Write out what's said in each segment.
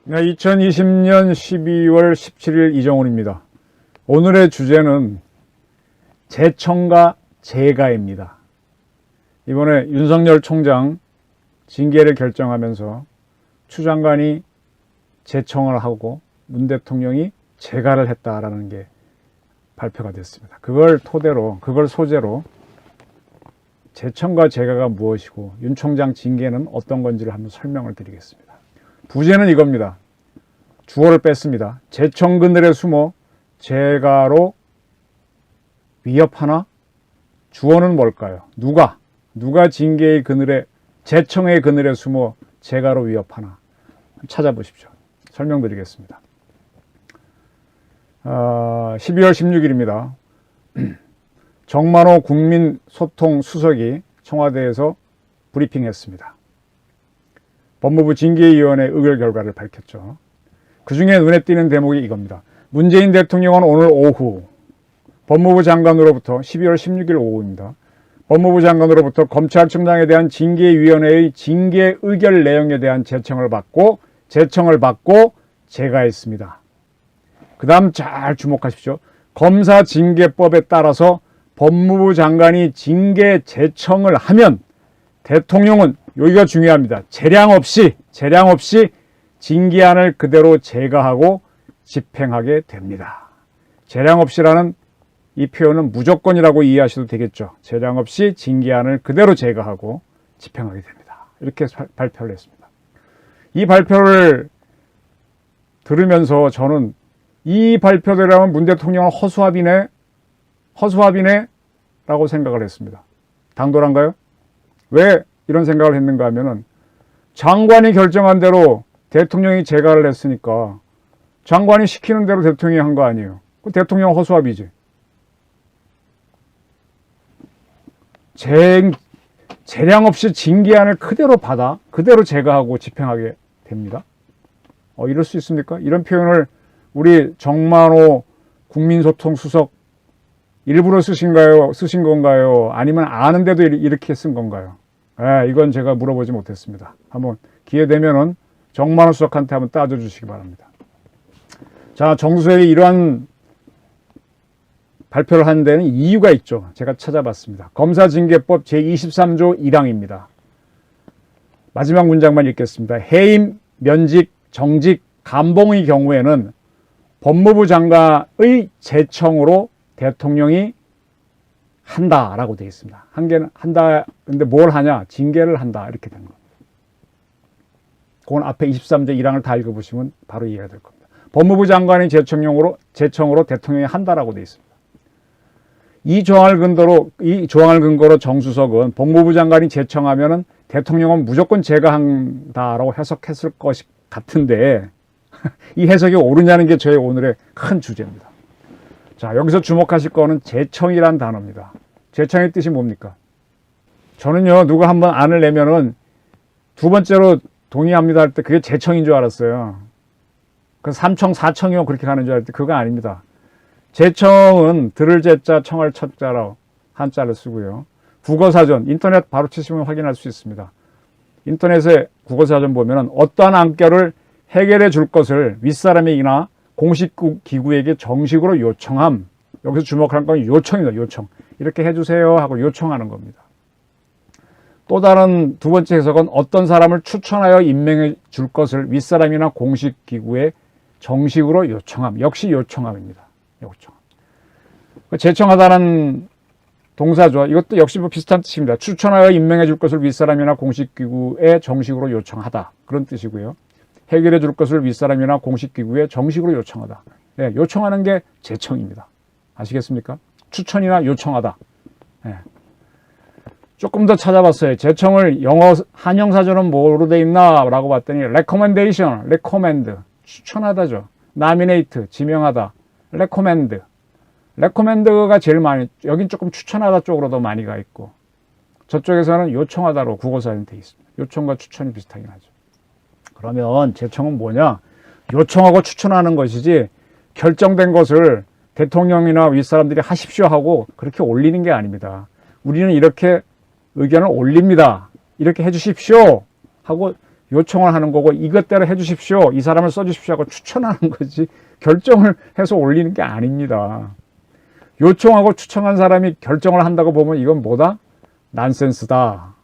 2020년 12월 17일 이정훈입니다. 오늘의 주제는 재청과 재가입니다. 이번에 윤석열 총장 징계를 결정하면서 추 장관이 재청을 하고 문 대통령이 재가를 했다라는 게 발표가 됐습니다. 그걸 소재로 재청과 재가가 무엇이고 윤 총장 징계는 어떤 건지를 한번 설명을 드리겠습니다. 부제는 이겁니다. 주어를 뺐습니다. 재청 그늘에 숨어 재가로 위협하나? 주어는 뭘까요? 누가 징계의 그늘에, 재청의 그늘에 숨어 재가로 위협하나? 찾아보십시오. 설명드리겠습니다. 12월 16일입니다. 정만호 국민소통수석이 청와대에서 브리핑했습니다. 법무부 징계위원회 의결 결과를 밝혔죠. 그 중에 눈에 띄는 대목이 이겁니다. 문재인 대통령은 오늘 오후 법무부 장관으로부터 12월 16일 오후입니다. 법무부 장관으로부터 검찰총장에 대한 징계위원회의 징계 의결 내용에 대한 제청을 받고 재가했습니다. 그 다음 잘 주목하십시오. 검사징계법에 따라서 법무부 장관이 징계 제청을 하면 대통령은, 여기가 중요합니다. 재량 없이 징계안을 그대로 제거하고 집행하게 됩니다. 재량 없이라는 이 표현은 무조건이라고 이해하셔도 되겠죠. 재량 없이 징계안을 그대로 제거하고 집행하게 됩니다. 이렇게 발표를 했습니다. 이 발표를 들으면서 저는 이 발표대로라면 문 대통령은 허수아비네 라고 생각을 했습니다. 당돌한가요? 왜 이런 생각을 했는가 하면은 장관이 결정한 대로 대통령이 재가를 했으니까 장관이 시키는 대로 대통령이 한 거 아니에요. 그 대통령 허수아비지. 재량 없이 징계안을 그대로 제거하고 집행하게 됩니다. 이럴 수 있습니까? 이런 표현을 우리 정만호 국민소통수석 일부러 쓰신 건가요? 아니면 아는데도 이렇게 쓴 건가요? 이건 제가 물어보지 못했습니다. 한번 기회 되면은 정만호 수석한테 한번 따져주시기 바랍니다. 자, 정수석이 이러한 발표를 하는 데는 이유가 있죠. 제가 찾아봤습니다. 검사징계법 제23조 1항입니다. 마지막 문장만 읽겠습니다. 해임, 면직, 정직, 감봉의 경우에는 법무부 장관의 제청으로 대통령이 한다라고 되어 있습니다. 한다. 근데 뭘 하냐? 징계를 한다. 이렇게 되는 겁니다. 그건 앞에 23조 1항을 다 읽어보시면 바로 이해가 될 겁니다. 법무부 장관의 제청으로 대통령이 한다라고 되어 있습니다. 이 조항을 근거로 정수석은 법무부 장관이 제청하면은 대통령은 무조건 제가한다라고 해석했을 것 같은데 이 해석이 옳으냐는 게 저의 오늘의 큰 주제입니다. 자, 여기서 주목하실 거는 제청이란 단어입니다. 제청의 뜻이 뭡니까? 저는요, 누가 한번 안을 내면은 두 번째로 동의합니다 할 때 그게 제청인 줄 알았어요. 그 3청, 4청이요 그렇게 가는 줄 알았는데 그거 아닙니다. 제청은 들을 제자, 청할 척자로 한자를 쓰고요. 국어사전, 인터넷 바로 치시면 확인할 수 있습니다. 인터넷에 국어사전 보면은 어떠한 안건을 해결해 줄 것을 윗사람에게나 공식기구에게 정식으로 요청함. 여기서 주목할 건 요청입니다. 요청. 이렇게 해주세요 하고 요청하는 겁니다. 또 다른 두 번째 해석은 어떤 사람을 추천하여 임명해 줄 것을 윗사람이나 공식기구에 정식으로 요청함. 역시 요청함입니다. 요청. 제청하다는 동사죠. 이것도 역시 비슷한 뜻입니다. 추천하여 임명해 줄 것을 윗사람이나 공식기구에 정식으로 요청하다. 그런 뜻이고요. 해결해 줄 것을 윗사람이나 공식기구에 정식으로 요청하다. 네, 요청하는 게 제청입니다. 아시겠습니까? 추천이나 요청하다. 네. 조금 더 찾아봤어요. 제청을 영어 한영사전은 뭐로 돼 있나 라고 봤더니 recommendation, recommend, 추천하다죠. nominate, 지명하다, recommend가 제일 많이, 여긴 조금 추천하다 쪽으로 더 많이 가 있고 저쪽에서는 요청하다로 국어사전에 돼 있습니다. 요청과 추천이 비슷하긴 하죠. 그러면 제청은 뭐냐? 요청하고 추천하는 것이지 결정된 것을 대통령이나 윗사람들이 하십시오 하고 그렇게 올리는 게 아닙니다. 우리는 이렇게 의견을 올립니다. 이렇게 해주십시오 하고 요청을 하는 거고 이것대로 해주십시오. 이 사람을 써주십시오 하고 추천하는 거지 결정을 해서 올리는 게 아닙니다. 요청하고 추천한 사람이 결정을 한다고 보면 이건 뭐다? 난센스다.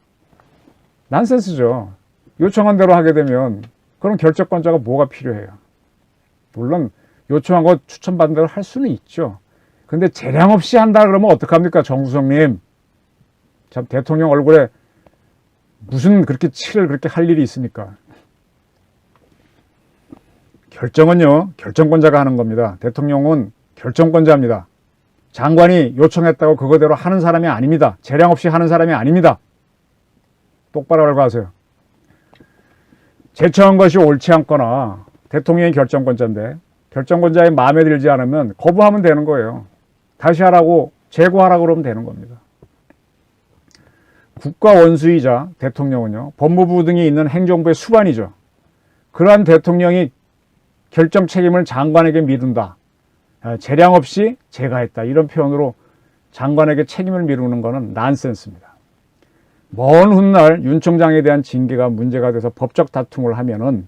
난센스죠. 요청한 대로 하게 되면 그럼 결정권자가 뭐가 필요해요? 물론 요청하고 추천받은 대로 할 수는 있죠. 근데 재량 없이 한다 그러면 어떡합니까? 정수성님. 참 대통령 얼굴에 무슨 그렇게 칠을 그렇게 할 일이 있습니까? 결정은요, 결정권자가 하는 겁니다. 대통령은 결정권자입니다. 장관이 요청했다고 그거대로 하는 사람이 아닙니다. 재량 없이 하는 사람이 아닙니다. 똑바로 알고 하세요. 제청한 것이 옳지 않거나 대통령이 결정권자인데 결정권자의 마음에 들지 않으면 거부하면 되는 거예요. 다시 하라고 재고하라고 그러면 되는 겁니다. 국가 원수이자 대통령은요, 법무부 등이 있는 행정부의 수반이죠. 그러한 대통령이 결정 책임을 장관에게 미룬다. 재량 없이 제가 했다. 이런 표현으로 장관에게 책임을 미루는 것은 난센스입니다. 먼 훗날 윤 총장에 대한 징계가 문제가 돼서 법적 다툼을 하면은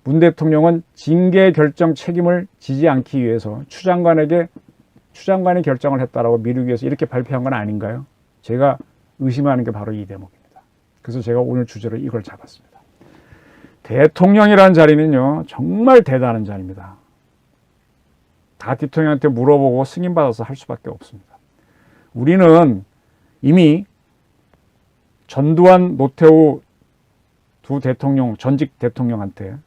문 대통령은 징계 결정 책임을 지지 않기 위해서 추장관이 결정을 했다라고 미루기 위해서 이렇게 발표한 건 아닌가요? 제가 의심하는 게 바로 이 대목입니다. 그래서 제가 오늘 주제로 이걸 잡았습니다. 대통령이라는 자리는요, 정말 대단한 자리입니다. 다 대통령한테 물어보고 승인받아서 할 수밖에 없습니다. 우리는 이미 전두환, 노태우 두 대통령, 전직 대통령한테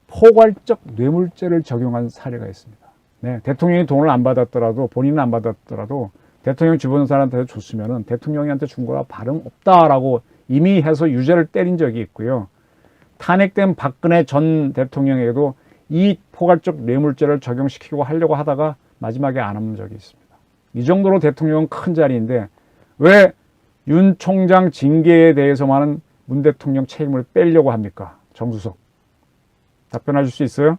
포괄적 뇌물죄를 적용한 사례가 있습니다. 네, 대통령이 돈을 안 받았더라도, 본인은 안 받았더라도 대통령 주변 사람한테 줬으면 대통령한테 준 거라 다름없다라고 이미 해서 유죄를 때린 적이 있고요. 탄핵된 박근혜 전 대통령에게도 이 포괄적 뇌물죄를 적용시키고 하려고 하다가 마지막에 안 한 적이 있습니다. 이 정도로 대통령은 큰 자리인데 왜 윤 총장 징계에 대해서만은 문 대통령 책임을 빼려고 합니까? 정수석. 답변하실 수 있어요?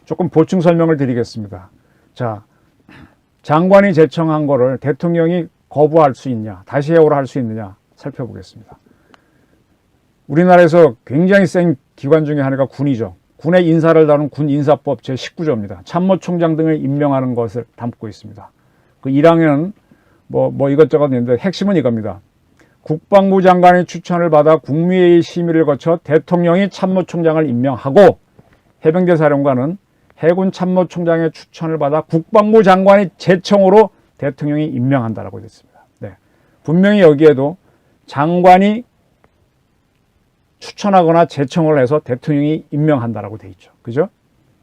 조금 보충 설명을 드리겠습니다. 자, 장관이 제청한 거를 대통령이 거부할 수 있냐, 다시 해오라 할 수 있느냐 살펴보겠습니다. 우리나라에서 굉장히 센 기관 중에 하나가 군이죠. 군의 인사를 다루는 군인사법 제19조입니다. 참모총장 등을 임명하는 것을 담고 있습니다. 그 1항에는 뭐 이것저것 있는데 핵심은 이겁니다. 국방부 장관의 추천을 받아 국무회의 심의를 거쳐 대통령이 참모총장을 임명하고 해병대 사령관은 해군 참모총장의 추천을 받아 국방부 장관의 제청으로 대통령이 임명한다라고 되어 있습니다. 네. 분명히 여기에도 장관이 추천하거나 제청을 해서 대통령이 임명한다라고 되어 있죠. 그죠?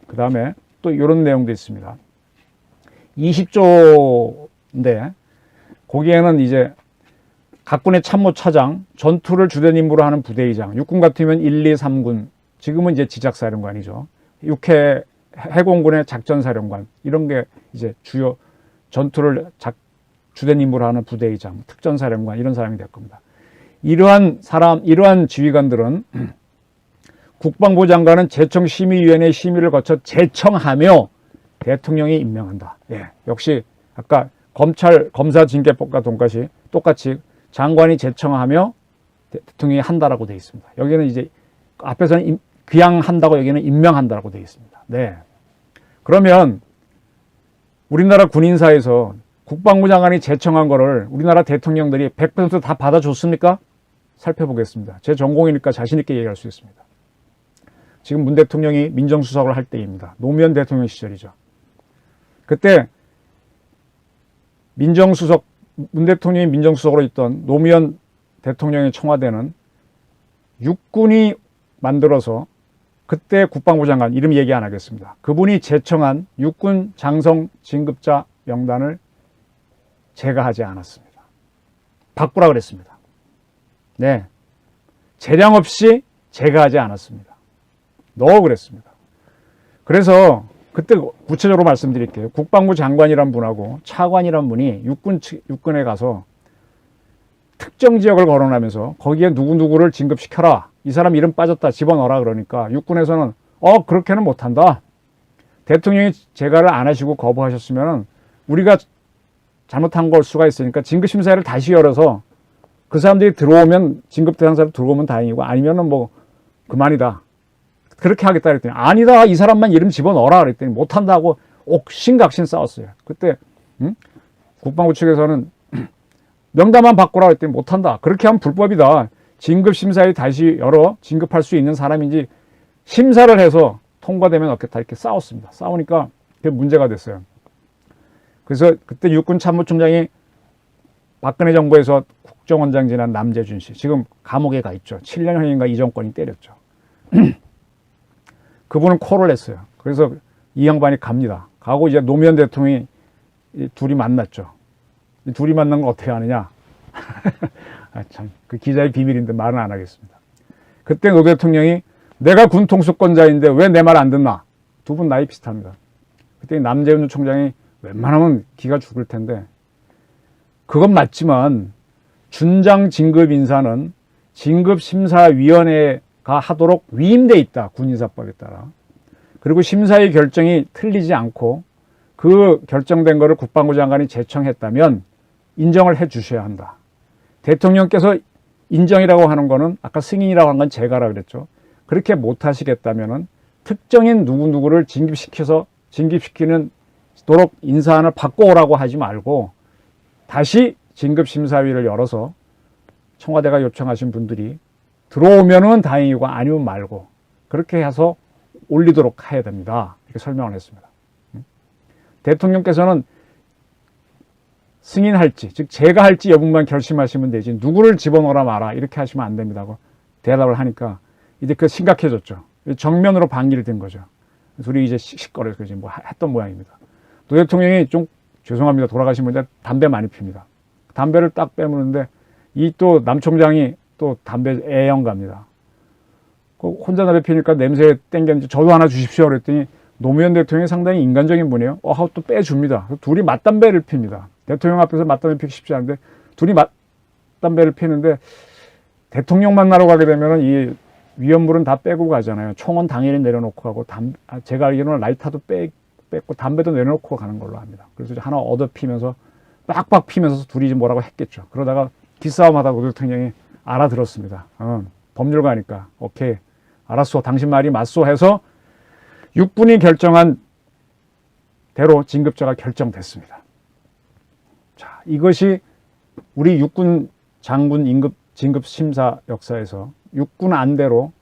그 다음에 또 이런 내용도 있습니다. 20조인데 거기에는 이제 각군의 참모차장, 전투를 주된 임무로 하는 부대의장, 육군 같으면 1, 2, 3군, 지금은 이제 지작사령관이죠. 육해 해공군의 작전사령관, 이런 게 이제 주요 전투를 주된 임무로 하는 부대의장, 특전사령관, 이런 사람이 될 겁니다. 이러한 지휘관들은 국방부 장관은 제청심의위원회 심의를 거쳐 제청하며 대통령이 임명한다. 예, 역시 아까 검사징계법과 똑같이 장관이 제청하며 대통령이 한다라고 되어 있습니다. 여기는 이제 앞에서는 그냥 한다고 여기는 임명한다라고 되어 있습니다. 네. 그러면 우리나라 군인사에서 국방부 장관이 제청한 거를 우리나라 대통령들이 100% 다 받아줬습니까? 살펴보겠습니다. 제 전공이니까 자신 있게 얘기할 수 있습니다. 지금 문 대통령이 민정수석을 할 때입니다. 노무현 대통령 시절이죠. 그때 문 대통령이 민정수석으로 있던 노무현 대통령의 청와대는 육군이 만들어서 그때 국방부 장관, 이름 얘기 안 하겠습니다. 그분이 제청한 육군 장성 진급자 명단을 제가 하지 않았습니다. 바꾸라 그랬습니다. 네. 재량 없이 제가 하지 않았습니다. 넣어 그랬습니다. 그래서 그때 구체적으로 말씀드릴게요. 국방부 장관이란 분하고 차관이란 분이 육군에 가서 특정 지역을 거론하면서 거기에 누구누구를 진급시켜라. 이 사람 이름 빠졌다. 집어넣어라. 그러니까 육군에서는 그렇게는 못한다. 대통령이 재가를 안 하시고 거부하셨으면 우리가 잘못한 걸 수가 있으니까 진급심사를 다시 열어서 그 사람들이 들어오면, 진급 대상자로 들어오면 다행이고 아니면은 뭐 그만이다. 그렇게 하겠다 그랬더니 아니다. 이 사람만 이름 집어넣어라 그랬더니 못한다고 옥신각신 싸웠어요. 그때 국방부 측에서는 명단만 바꾸라 그랬더니 못한다. 그렇게 하면 불법이다. 진급심사에 다시 열어 진급할 수 있는 사람인지 심사를 해서 통과되면 얻겠다. 이렇게 싸웠습니다. 싸우니까 그게 문제가 됐어요. 그래서 그때 육군 참모총장이 박근혜 정부에서 국정원장 지난 남재준 씨, 지금 감옥에 가 있죠. 7년형인가 이 정권이 때렸죠. 그분은 콜을 했어요. 그래서 이 양반이 갑니다. 가고 이제 노무현 대통령이 둘이 만났죠. 이 둘이 만난 건 어떻게 하느냐? 아, 참, 그 기자의 비밀인데 말은 안 하겠습니다. 그때 노 대통령이 내가 군 통수권자인데 왜 내 말 안 듣나? 두 분 나이 비슷합니다. 그때 남재훈 총장이 웬만하면 기가 죽을 텐데, 그건 맞지만 준장 진급 인사는 진급심사위원회가 하도록 위임돼 있다. 군인사법에 따라. 그리고 심사의 결정이 틀리지 않고 그 결정된 거를 국방부 장관이 제청했다면 인정을 해 주셔야 한다. 대통령께서 인정이라고 하는 거는 아까 승인이라고 하는 건 제가라 그랬죠. 그렇게 못 하시겠다면은 특정인 누구누구를 진급시키는 도록 인사안을 바꿔오라고 하지 말고 다시 진급심사위를 열어서 청와대가 요청하신 분들이 들어오면은 다행이고 아니면 말고 그렇게 해서 올리도록 해야 됩니다. 이렇게 설명을 했습니다. 대통령께서는 승인할지, 즉 제가 할지 여부만 결심하시면 되지 누구를 집어넣어라 마라 이렇게 하시면 안 됩니다고 대답을 하니까 이제 그 심각해졌죠. 정면으로 반기를 든 거죠. 둘이 이제 씩씩거려서 이제 뭐 했던 모양입니다. 노 대통령이 좀 죄송합니다. 돌아가신 분인데 담배 많이 핍니다. 담배를 딱 빼무는데 이 또 남 총장이 또 담배 애연갑니다. 혼자 담배 피니까 냄새 땡겼는지 저도 하나 주십시오 그랬더니 노무현 대통령이 상당히 인간적인 분이에요. 하고 또 빼줍니다. 둘이 맞담배를 핍니다. 대통령 앞에서 맞담배 피기 쉽지 않은데 둘이 맞담배를 피는데 대통령 만나러 가게 되면 이 위험물은 다 빼고 가잖아요. 총은 당연히 내려놓고 가고 제가 알기로는 라이터도 뺐고 담배도 내려놓고 가는 걸로 합니다. 그래서 하나 얻어 피면서 빡빡 피면서 둘이 뭐라고 했겠죠. 그러다가 기싸움 하다가 노 대통령이 알아들었습니다. 법률가니까 오케이 알았어 당신 말이 맞소 해서 육군이 결정한 대로 진급자가 결정됐습니다. 자, 이것이 우리 육군 장군 진급 심사 역사에서 육군 안대로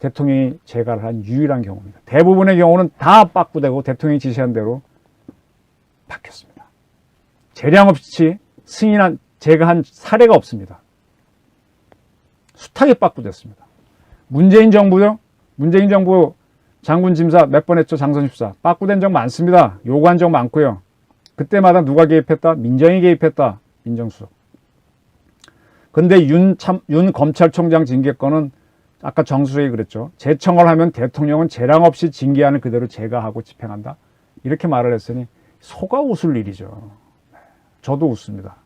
대통령이 재가를 한 유일한 경우입니다. 대부분의 경우는 다 빠꾸되고 대통령이 지시한 대로 바뀌었습니다. 재량 없이 제가한 사례가 없습니다. 숱하게 빠꾸됐습니다. 문재인 정부 장군 짐사 몇 번 했죠. 장선 14. 빠꾸된 적 많습니다. 요구한 적 많고요. 그때마다 누가 개입했다? 민정이 개입했다. 민정수석. 근데 윤 검찰총장 징계권은 아까 정수석이 그랬죠. 제청을 하면 대통령은 재량 없이 징계안을 그대로 제가하고 집행한다. 이렇게 말을 했으니 속아 웃을 일이죠. 저도 웃습니다.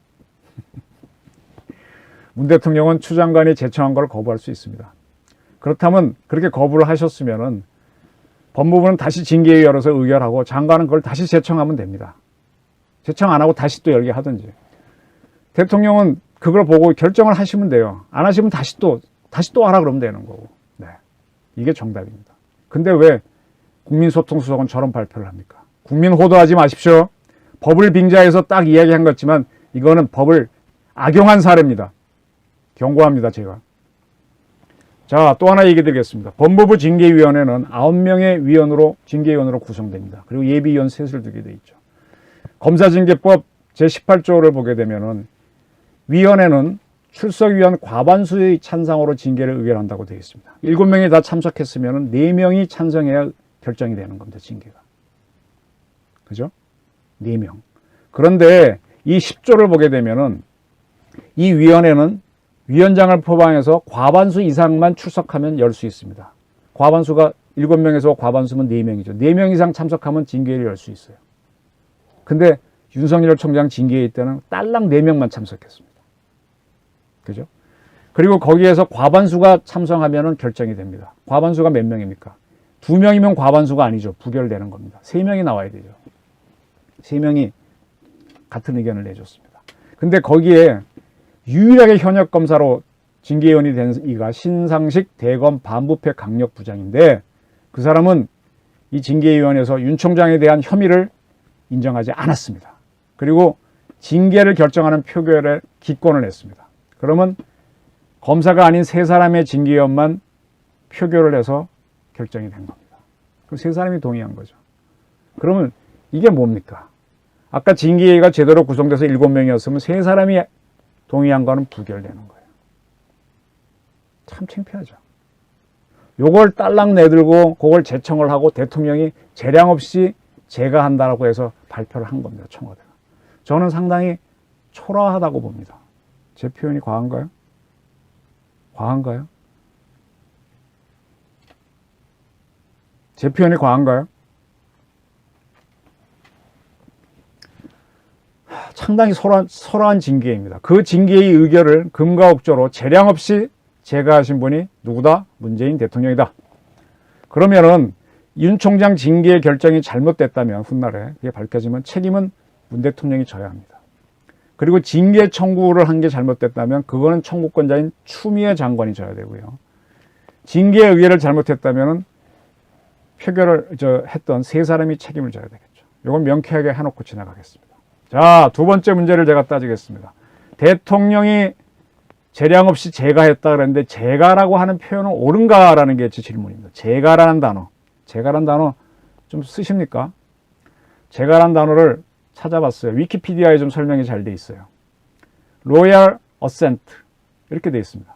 문 대통령은 추 장관이 제청한 걸 거부할 수 있습니다. 그렇다면 그렇게 거부를 하셨으면은 법무부는 다시 징계위 열어서 의결하고 장관은 그걸 다시 제청하면 됩니다. 제청 안 하고 다시 또 열게 하든지. 대통령은 그걸 보고 결정을 하시면 돼요. 안 하시면 다시 또 하라 그러면 되는 거고. 네. 이게 정답입니다. 근데 왜 국민소통수석은 저런 발표를 합니까? 국민 호도하지 마십시오. 법을 빙자해서 딱 이야기한 것지만 이거는 법을 악용한 사례입니다. 경고합니다, 제가. 자, 또 하나 얘기 드리겠습니다. 법무부 징계위원회는 9명의 징계위원으로 구성됩니다. 그리고 예비위원 셋을 두게 돼 있죠. 검사징계법 제18조를 보게 되면은 위원회는 출석위원 과반수의 찬성으로 징계를 의결한다고 되어 있습니다. 7명이 다 참석했으면 4명이 찬성해야 결정이 되는 겁니다. 징계가. 그죠? 4명. 그런데 이 10조를 보게 되면은 이 위원회는 위원장을 포함해서 과반수 이상만 출석하면 열 수 있습니다. 과반수가 7명에서 과반수면 4명이죠. 4명 이상 참석하면 징계를 열 수 있어요. 근데 윤석열 총장 징계회 때는 딸랑 4명만 참석했습니다. 그죠? 그리고 거기에서 과반수가 참석하면 결정이 됩니다. 과반수가 몇 명입니까? 2명이면 과반수가 아니죠. 부결되는 겁니다. 3명이 나와야 되죠. 3명이 같은 의견을 내줬습니다. 근데 거기에 유일하게 현역 검사로 징계위원이 된 이가 신상식 대검 반부패 강력부장인데, 그 사람은 이 징계위원회에서 윤 총장에 대한 혐의를 인정하지 않았습니다. 그리고 징계를 결정하는 표결에 기권을 했습니다. 그러면 검사가 아닌 3사람의 징계위원만 표결을 해서 결정이 된 겁니다. 그럼 3사람이 동의한 거죠. 그러면 이게 뭡니까? 아까 징계위가 제대로 구성돼서 7명이었으면 3사람이 동의한 거는 부결되는 거예요. 참 창피하죠. 요걸 딸랑 내들고 그걸 제청을 하고 대통령이 재량 없이 제가 한다라고 해서 발표를 한 겁니다. 청와대가. 저는 상당히 초라하다고 봅니다. 제 표현이 과한가요? 과한가요? 제 표현이 과한가요? 상당히 소라한 징계입니다. 그 징계의 의결을 금과 옥조로 재량 없이 제거하신 분이 누구다? 문재인 대통령이다. 그러면은 윤 총장 징계 결정이 잘못됐다면 훗날에 그게 밝혀지면 책임은 문 대통령이 져야 합니다. 그리고 징계 청구를 한 게 잘못됐다면 그거는 청구권자인 추미애 장관이 져야 되고요. 징계 의결을 잘못했다면 표결을 했던 3사람이 책임을 져야 되겠죠. 이건 명쾌하게 해놓고 지나가겠습니다. 자, 2번째 문제를 제가 따지겠습니다. 대통령이 재량 없이 제가했다 그랬는데 제가라고 하는 표현은 옳은가라는 게 제 질문입니다. 제가라는 단어. 제가라는 단어 좀 쓰십니까? 제가라는 단어를 찾아봤어요. 위키피디아에 좀 설명이 잘 돼 있어요. 로얄 어센트 이렇게 돼 있습니다.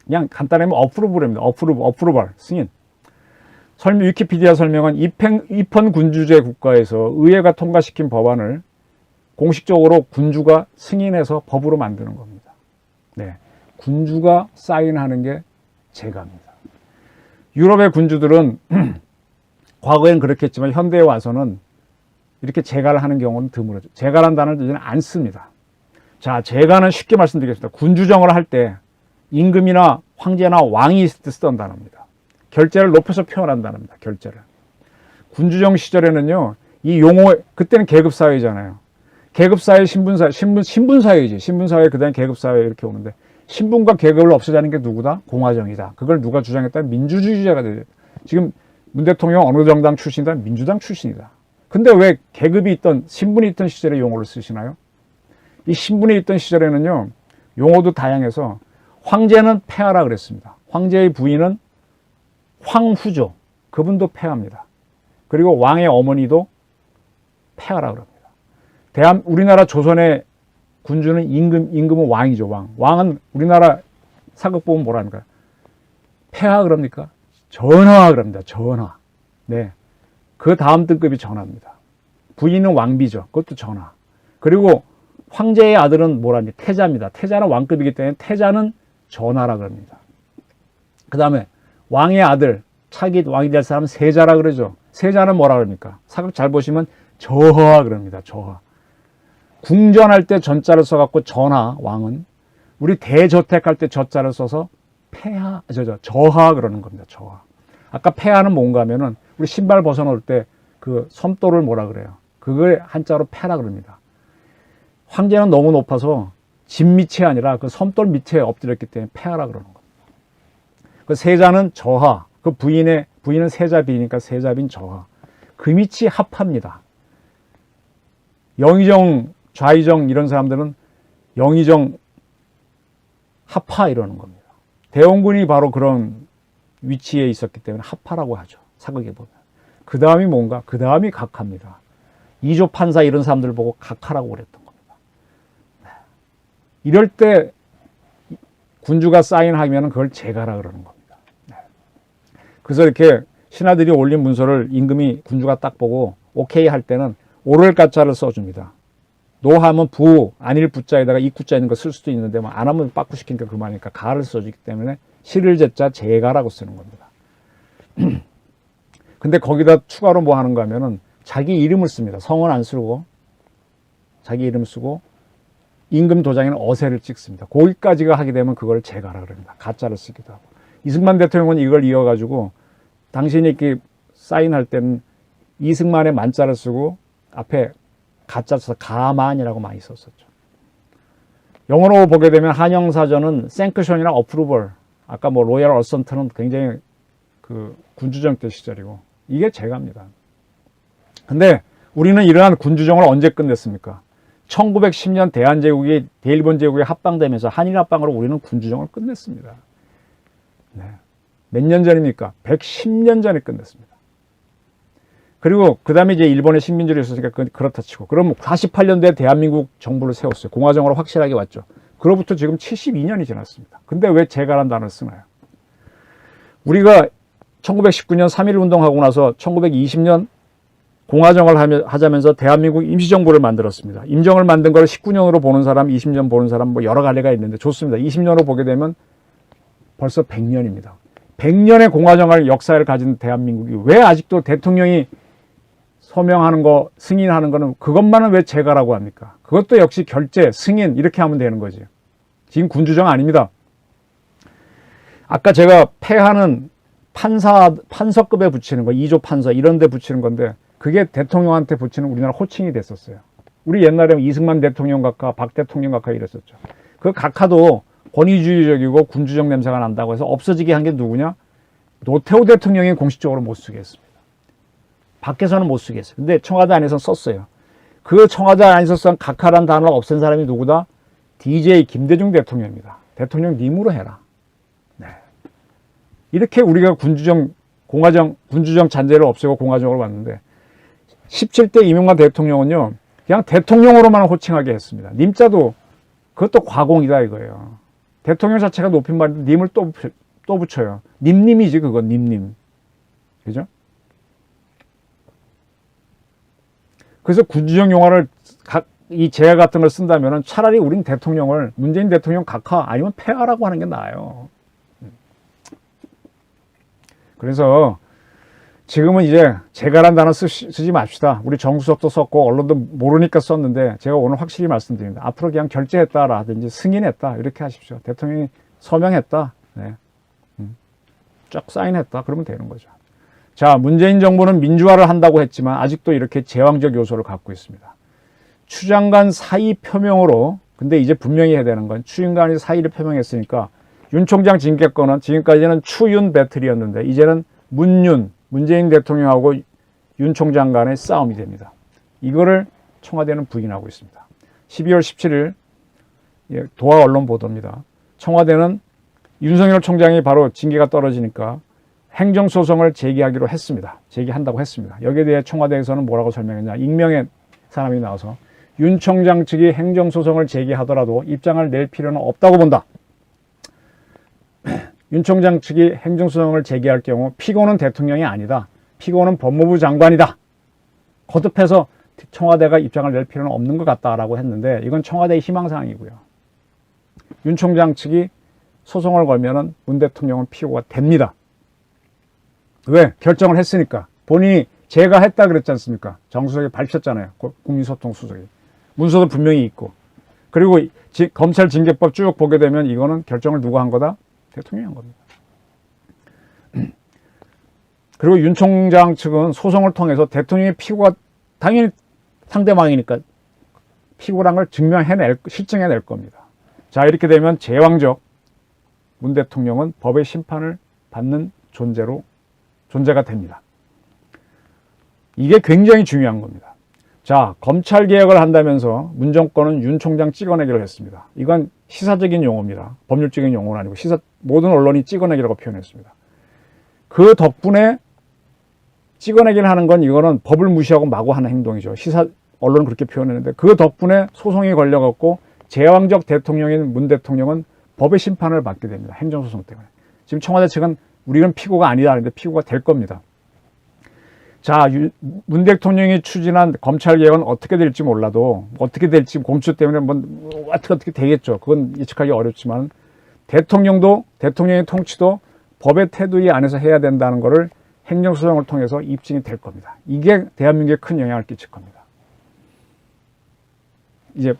그냥 간단하면 어프로브입니다. 어프로벌 승인. 위키피디아 설명은 입헌 군주제 국가에서 의회가 통과시킨 법안을 공식적으로 군주가 승인해서 법으로 만드는 겁니다. 네, 군주가 사인하는 게 제가입니다. 유럽의 군주들은 과거엔 그렇게 했지만 현대에 와서는 이렇게 제가를 하는 경우는 드물어져. 제가란 단어를 이제는 안 씁니다. 자, 제가는 쉽게 말씀드리겠습니다. 군주정을 할 때 임금이나 황제나 왕이 있을 때 쓰던 단어입니다. 결제를 높여서 표현한 단어입니다. 결제를. 군주정 시절에는요, 이 용어, 그때는 계급사회잖아요. 계급사회, 신분사회이지. 신분사회, 그 다음에 계급사회 이렇게 오는데, 신분과 계급을 없애자는 게 누구다? 공화정이다. 그걸 누가 주장했다? 민주주의자가 되죠. 지금 문 대통령 어느 정당 출신이다? 민주당 출신이다. 근데 왜 계급이 있던, 신분이 있던 시절에 용어를 쓰시나요? 이 신분이 있던 시절에는요, 용어도 다양해서 황제는 폐하라 그랬습니다. 황제의 부인은 황후죠. 그분도 폐하입니다. 그리고 왕의 어머니도 폐하라 그럽니다. 우리나라 조선의 군주는 임금은 왕이죠. 왕은 우리나라 사극 보면 뭐라 합니까? 폐하 그럽니까? 전하 그럽니다. 전하. 네. 그 다음 등급이 전하입니다. 부인은 왕비죠. 그것도 전하. 그리고 황제의 아들은 뭐라 합니까? 태자입니다. 태자는 왕급이기 때문에 태자는 전하라 그럽니다. 그 다음에 왕의 아들, 차기 왕이 될 사람은 세자라 그러죠. 세자는 뭐라 그럽니까? 사극 잘 보시면 저하 그럽니다. 저하. 궁전할 때 전자를 써갖고 전하, 왕은. 우리 대저택할 때 저자를 써서 저하 그러는 겁니다. 저하. 아까 폐하는 뭔가 하면은 우리 신발 벗어놓을 때 그 섬돌을 뭐라 그래요? 그걸 한자로 폐라 그럽니다. 황제는 너무 높아서 집 밑이 아니라 그 섬돌 밑에 엎드렸기 때문에 폐하라 그러는 겁니다. 그 세자는 저하. 그 부인은 세자비니까 세자비인 저하. 그 밑이 합합니다. 영의정, 좌의정 이런 사람들은 영의정 합하 이러는 겁니다. 대원군이 바로 그런 위치에 있었기 때문에 합하라고 하죠. 사극에 보면. 그 다음이 뭔가? 그 다음이 각하입니다. 이조 판사 이런 사람들 보고 각하라고 그랬던 겁니다. 이럴 때 군주가 사인하면 그걸 제가라 그러는 겁니다. 그래서 이렇게 신하들이 올린 문서를 임금이 군주가 딱 보고 오케이 할 때는 오를 가짜를 써줍니다. 노하면 부, 아닐 부자에다가 이구자 있는 거 쓸 수도 있는데 뭐 안 하면 빠꾸시키니까 그만이니까 가를 써주기 때문에 실을 제자 제가라고 쓰는 겁니다. 근데 거기다 추가로 뭐 하는가 하면은 자기 이름을 씁니다. 성은 안 쓰고 자기 이름 쓰고 임금 도장에는 어세를 찍습니다. 거기까지가 하게 되면 그걸 제가라 그럽니다. 가짜를 쓰기도 하고. 이승만 대통령은 이걸 이어가지고 당신이 이렇게 사인할 때는 이승만의 만자를 쓰고 앞에 가짜 써서 가만이라고 많이 썼었죠. 영어로 보게 되면 한영사전은 생크션이나 어프루벌, 아까 뭐 로얄 어선트는 굉장히 그 군주정 때 시절이고, 이게 제가입니다. 근데 우리는 이러한 군주정을 언제 끝냈습니까? 1910년 대일본 제국이 합방되면서 한일 합방으로 우리는 군주정을 끝냈습니다. 네. 몇 년 전입니까? 110년 전에 끝냈습니다. 그리고 그 다음에 이제 일본의 식민지를 있었으니까 그렇다 치고, 그럼 48년도에 대한민국 정부를 세웠어요. 공화정으로 확실하게 왔죠. 그로부터 지금 72년이 지났습니다. 근데 왜 제가란 단어를 쓰나요? 우리가 1919년 3.1 운동하고 나서 1920년 공화정을 하자면서 대한민국 임시정부를 만들었습니다. 임정을 만든 걸 19년으로 보는 사람, 20년 보는 사람, 뭐 여러 갈래가 있는데 좋습니다. 20년으로 보게 되면 벌써 100년입니다. 100년의 공화정을 역사를 가진 대한민국이 왜 아직도 대통령이 서명하는 거, 승인하는 거는 그것만은 왜 제가라고 합니까? 그것도 역시 결재, 승인 이렇게 하면 되는 거지. 지금 군주정 아닙니다. 아까 제가 폐하는 판서급에 붙이는 거, 2조 판서 이런 데 붙이는 건데, 그게 대통령한테 붙이는 우리나라 호칭이 됐었어요. 우리 옛날에 이승만 대통령 각하, 박 대통령 각하 이랬었죠. 그 각하도 권위주의적이고 군주적 냄새가 난다고 해서 없어지게 한 게 누구냐? 노태우 대통령이 공식적으로 못 쓰게 했습니다. 밖에서는 못 쓰게 했어요. 근데 청와대 안에서 썼어요. 그 청와대 안에서 쓴 각하란 단어를 없앤 사람이 누구다? DJ 김대중 대통령입니다. 대통령님으로 해라. 네. 이렇게 우리가 군주정 잔재를 없애고 공화정으로 왔는데, 17대 이명박 대통령은요, 그냥 대통령으로만 호칭하게 했습니다. 님자도 그것도 과공이다 이거예요. 대통령 자체가 높임말인데 님을 또 붙여요. 님님이지 그건 님님. 그죠? 그래서 군주정 용어를 이 제가 같은 걸 쓴다면 차라리 우린 대통령을 문재인 대통령 각하 아니면 폐하라고 하는 게 나아요. 그래서 지금은 이제 제가란 단어 쓰지 맙시다. 우리 정수석도 썼고 언론도 모르니까 썼는데, 제가 오늘 확실히 말씀드립니다. 앞으로 그냥 결재했다라든지 승인했다 이렇게 하십시오. 대통령이 서명했다, 네. 쫙 사인했다 그러면 되는 거죠. 자, 문재인 정부는 민주화를 한다고 했지만 아직도 이렇게 제왕적 요소를 갖고 있습니다. 추장관 사의 표명으로, 근데 이제 분명히 해야 되는 건 추인관이 사의를 표명했으니까 윤 총장 징계권은 지금까지는 추윤 배틀이었는데 이제는 문재인 대통령하고 윤 총장 간의 싸움이 됩니다. 이거를 청와대는 부인하고 있습니다. 12월 17일 도하 언론 보도입니다. 청와대는 윤석열 총장이 바로 징계가 떨어지니까 행정소송을 제기하기로 했습니다. 제기한다고 했습니다. 여기에 대해 청와대에서는 뭐라고 설명했냐. 익명의 사람이 나와서 윤 총장 측이 행정소송을 제기하더라도 입장을 낼 필요는 없다고 본다. 윤 총장 측이 행정소송을 제기할 경우 피고는 대통령이 아니다. 피고는 법무부 장관이다. 거듭해서 청와대가 입장을 낼 필요는 없는 것 같다라고 했는데, 이건 청와대의 희망사항이고요. 윤 총장 측이 소송을 걸면은 문 대통령은 피고가 됩니다. 왜? 결정을 했으니까. 본인이 제가 했다 그랬지 않습니까? 정수석이 밝혔잖아요. 국민소통수석이. 문서도 분명히 있고. 그리고 검찰 징계법 쭉 보게 되면 이거는 결정을 누가 한 거다? 대통령이 한 겁니다. 그리고 윤 총장 측은 소송을 통해서 대통령의 피고가 당연히 상대방이니까 피고란 걸 실증해낼 겁니다. 자, 이렇게 되면 제왕적 문 대통령은 법의 심판을 받는 존재가 됩니다. 이게 굉장히 중요한 겁니다. 자, 검찰개혁을 한다면서 문 정권은 윤 총장 찍어내기를 했습니다. 이건 시사적인 용어입니다. 법률적인 용어는 아니고 모든 언론이 찍어내기라고 표현했습니다. 그 덕분에 찍어내기를 하는 건 이거는 법을 무시하고 마구 하는 행동이죠. 언론은 그렇게 표현했는데, 그 덕분에 소송이 걸려갖고 제왕적 대통령인 문 대통령은 법의 심판을 받게 됩니다. 행정소송 때문에. 지금 청와대 측은 우리는 피고가 아니다 하는데 피고가 될 겁니다. 자, 문 대통령이 추진한 검찰개혁은 어떻게 될지 몰라도, 어떻게 될지 공수 때문에 어떻게 되겠죠. 그건 예측하기 어렵지만, 대통령의 통치도 법의 테두리 안에서 해야 된다는 것을 행정소송을 통해서 입증이 될 겁니다. 이게 대한민국에 큰 영향을 끼칠 겁니다. 이제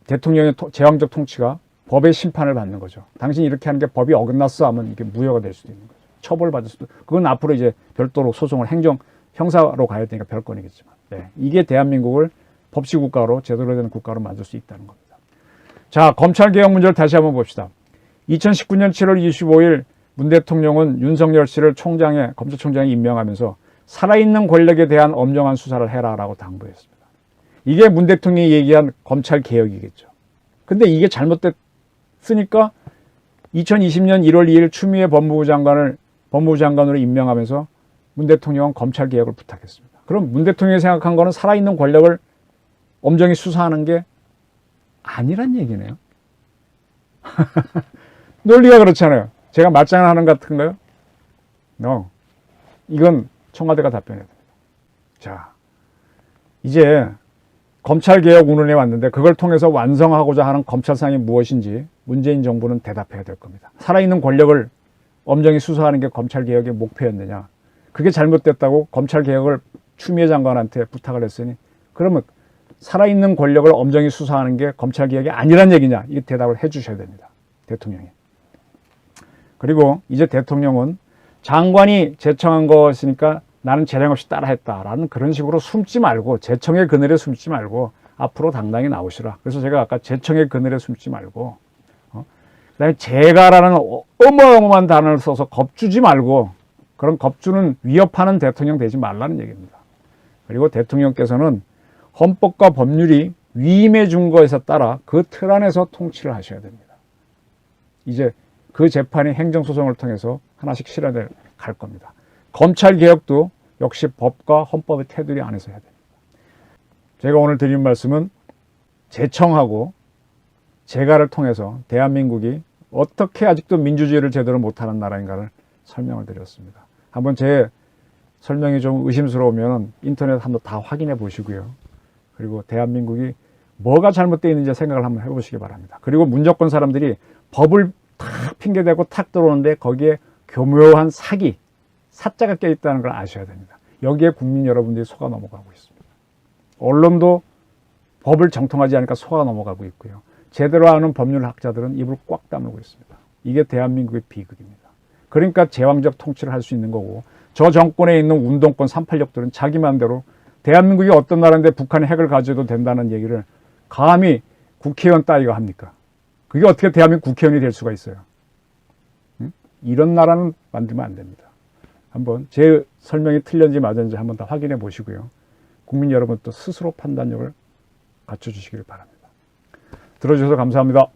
대통령의 제왕적 통치가 법의 심판을 받는 거죠. 당신이 이렇게 하는 게 법이 어긋났어 하면 이게 무효가 될 수도 있는 거죠. 처벌받을 수도, 그건 앞으로 이제 별도로 소송을 형사로 가야 되니까 별건이겠지만, 네. 이게 대한민국을 법치국가로 제대로 된 국가로 만들 수 있다는 겁니다. 자, 검찰개혁 문제를 다시 한번 봅시다. 2019년 7월 25일 문 대통령은 윤석열 씨를 검찰총장에 임명하면서 살아있는 권력에 대한 엄정한 수사를 해라라고 당부했습니다. 이게 문 대통령이 얘기한 검찰개혁이겠죠. 근데 이게 잘못됐으니까 2020년 1월 2일 추미애 법무부 장관으로 임명하면서 문 대통령은 검찰개혁을 부탁했습니다. 그럼 문 대통령이 생각한 거는 살아있는 권력을 엄정히 수사하는 게 아니란 얘기네요. 논리가 그렇잖아요. 제가 말장을 하는 것 같은가요? 이건 청와대가 답변해야 됩니다. 자, 이제 검찰개혁 운운에 왔는데 그걸 통해서 완성하고자 하는 검찰상이 무엇인지 문재인 정부는 대답해야 될 겁니다. 살아있는 권력을 엄정히 수사하는 게 검찰개혁의 목표였느냐. 그게 잘못됐다고 검찰개혁을 추미애 장관한테 부탁을 했으니 그러면 살아있는 권력을 엄정히 수사하는 게 검찰개혁이 아니란 얘기냐. 이 대답을 해 주셔야 됩니다. 대통령이. 그리고 이제 대통령은 장관이 제청한 것이니까 나는 재량 없이 따라했다라는 그런 식으로 숨지 말고 제청의 그늘에 숨지 말고 앞으로 당당히 나오시라. 그래서 제가 아까 제청의 그늘에 숨지 말고 그다음에 제가라는 어마어마한 단어를 써서 겁주지 말고 그런 겁주는 위협하는 대통령 되지 말라는 얘기입니다. 그리고 대통령께서는 헌법과 법률이 위임해 준 것에 따라 그 틀 안에서 통치를 하셔야 됩니다. 이제 그 재판이 행정소송을 통해서 하나씩 실현해 갈 겁니다. 검찰개혁도 역시 법과 헌법의 테두리 안에서 해야 됩니다. 제가 오늘 드린 말씀은 제청하고 재가를 통해서 대한민국이 어떻게 아직도 민주주의를 제대로 못하는 나라인가를 설명을 드렸습니다. 한번 제 설명이 좀 의심스러우면 인터넷 한번 다 확인해 보시고요. 그리고 대한민국이 뭐가 잘못되어 있는지 생각을 한번 해보시기 바랍니다. 그리고 문정권 사람들이 법을 탁 핑계대고 탁 들어오는데 거기에 교묘한 사자가 껴있다는 걸 아셔야 됩니다. 여기에 국민 여러분들이 속아 넘어가고 있습니다. 언론도 법을 정통하지 않으니까 속아 넘어가고 있고요. 제대로 아는 법률학자들은 입을 꽉 다물고 있습니다. 이게 대한민국의 비극입니다. 그러니까 제왕적 통치를 할 수 있는 거고 저 정권에 있는 운동권 386들은 자기 마음대로 대한민국이 어떤 나라인데 북한이 핵을 가져도 된다는 얘기를 감히 국회의원 따위가 합니까? 그게 어떻게 대한민국 국회의원이 될 수가 있어요? 응? 이런 나라는 만들면 안 됩니다. 한번 제 설명이 틀렸는지 맞았는지 한번 다 확인해 보시고요. 국민 여러분 또 스스로 판단력을 갖춰주시길 바랍니다. 들어주셔서 감사합니다.